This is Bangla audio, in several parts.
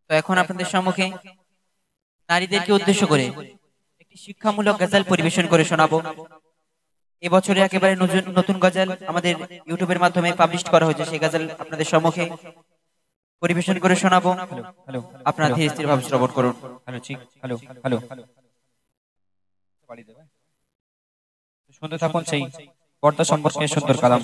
তো এখন আপনাদের সম্মুখে নারীদেরকে উদ্দেশ্য করে একটি শিক্ষামূলক গজল পরিবেশন করে শোনাবো। এবছরে একেবারে নতুন গজল আমাদের ইউটিউবের মাধ্যমে পাবলিশ করা হয়েছে। সেই গজল আপনাদের সম্মুখে পরিবেশন করে শোনাবো। হ্যালো, আপনারা ধীরে স্থির ভাবে শ্রবণ করুন। হ্যালো, ঠিক, হ্যালো, হ্যালো, শুনতে থাকুন সেই পর্দা সম্পর্কে সুন্দর কালাম।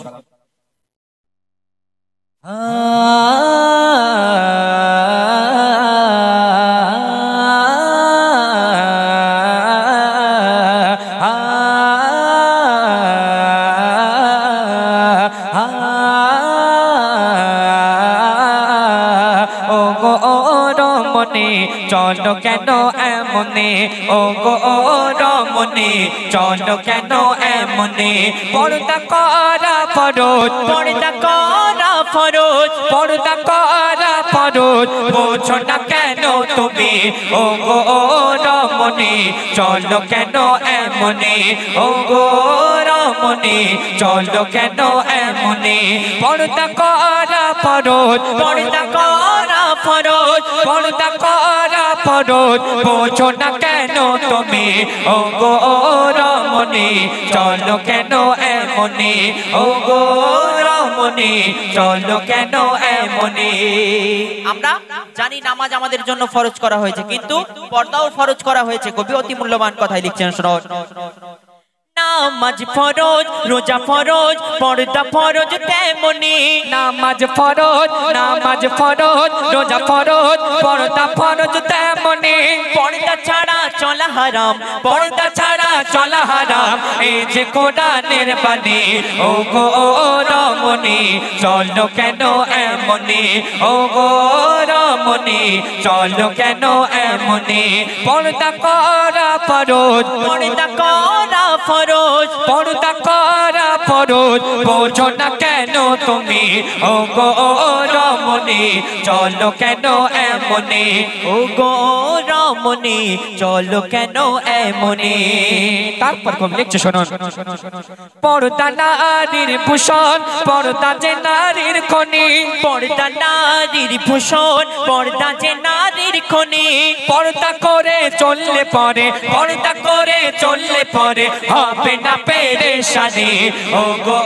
চলো কেন এমনে, ও গো রমণী, চলো কেন এমনে, পর্দা করা ফরজ, পর্দা করা ফরজ, পর্দা করা ফরজ, বোঝো না কেন তুমি, ও গো রমণী, চলো কেন এমনে, ও গো রমণী, চলো কেন এমনে, পর্দা করা ফরজ, পর্দা করা ফরজ, পর্দা করা ফরজ, বোঝো না কেন তুমি, ও গো রমণী, চলো কেন এমনে, ও গো রমণী, চলো কেন এমনে। আমরা জানি নামাজ আমাদের জন্য ফরজ করা হয়েছে, কিন্তু পর্দাও ফরজ করা হয়েছে। কবি অতি মূল্যবান কথাই লিখছেন, শুনুন। নামাজ ফরজ, রোজা ফরজ, পর্দা ফরজ তেমনি। নামাজ ফরজ, নামাজ ফরজ, রোজা ফরজ, পর্দা ফরজ তেমনি। পর্দা ছাড়া চলা হারাম, পর্দা ছাড়া চলা হারাম, এই যে কোরআনের বাণী, ও গো রমণী, চলো কেন এমনি, ও গো রমণী, চলো কেন এমনি, পর্দা করা ফরজ, পর্দা করা ফরজ, পর্দা করা ফরজ, বোঝো না কেন তুমি, ও গো রমণী, চলো কেন এমনি, ও গো রমণী, চলো কেন এমনি। তারপর কবি লিখছে, শুনুন। পর্দা নারীর ভূষণ, পর্দা যে নারীর খনি, পর্দা নারীর ভূষণ, পর্দা যে নারীর খনি। পর্দা করে চললে পরে, পর্দা করে চললে পরে, হবে না পেরেশানি, ও গো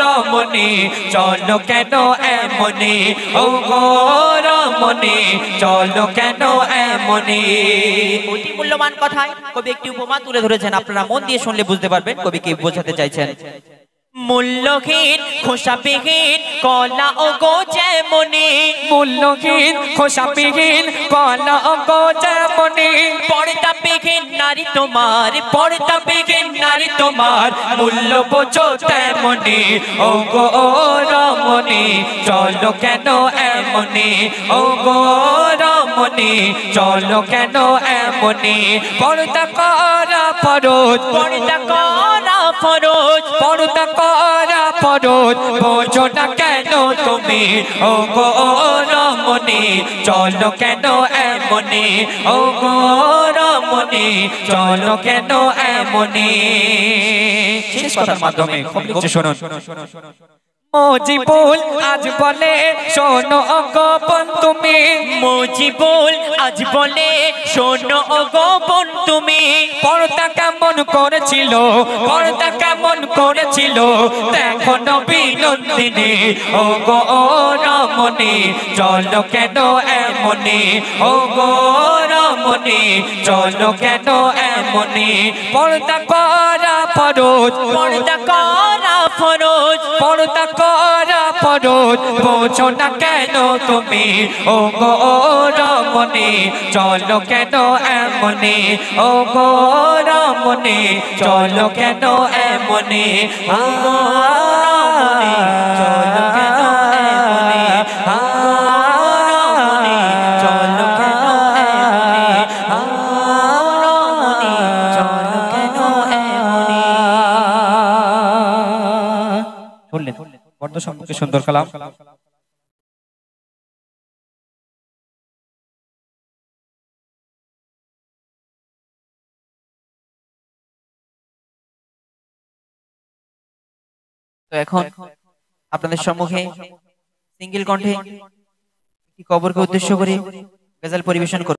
রমণী, চলো কেন এমনি, ও গো রমণী, চলো কেন এমনি। অতি মূল্যবান কথায় কবি একটি উপমা তুলে ধরেছেন। আপনারা মন দিয়ে শুনলে বুঝতে পারবেন কবি কি বোঝাতে চাইছেন। মূল্যহীন খোসাবিহীন কলা ও গো যেমনি, মূল্যহীন খোসাবিহীন কলা ও গো যেমনি। পর্দা বিহীন নারী তোমার, পর্দা বিহীন নারী তোমার, মূল্য বোঝো তেমনি, ও গো রমণী, চলো কেন এমনি, ও গো রমণী, চলো কেন এমনি, পর্দা করা ফরজ, পর্দা করা ফরজ, পর্দা করা ফরজ, বোঝো না কেন তুমি, ও গো রমণী, চলো কেন এমনি, ও গো রমণী, চলো কেন এমনি। শেষ কথার মাধ্যমে শুনুন। মুজিবুল আজ বলে শোনো গোপন তুমি, মুজিবুল আজ বলে শোনো ও গোপন তুমি। পর্দা কেমন করেছিল, পর্দা কেমন করেছিল, দেখো নবী নন্দিনী, ও গো রমণী, চলো কেন এমনি, ও গো রমণী, চলো কেন এমনি, পর্দা করা ফরজ, পর্দা করা ফরজ, পর্দা করা ফরজ, বোঝো না কেন তুমি, ও গো রমণী, চলো কেন এমনি, ও গো রমণী, চলো কেন এমনি, ও গো রমণী, চলো কেন এমনি, ও রমণী, চলো কেন এমনি, ও রমণী, চলো কেন এমনি। শুনলেন পর্দা সম্পর্কে সুন্দর কালাম। তো এখন আপনাদের সম্মুখে সিঙ্গেল কণ্ঠে একটি কবরকে উদ্দেশ্য করে গজল পরিবেশন করুন।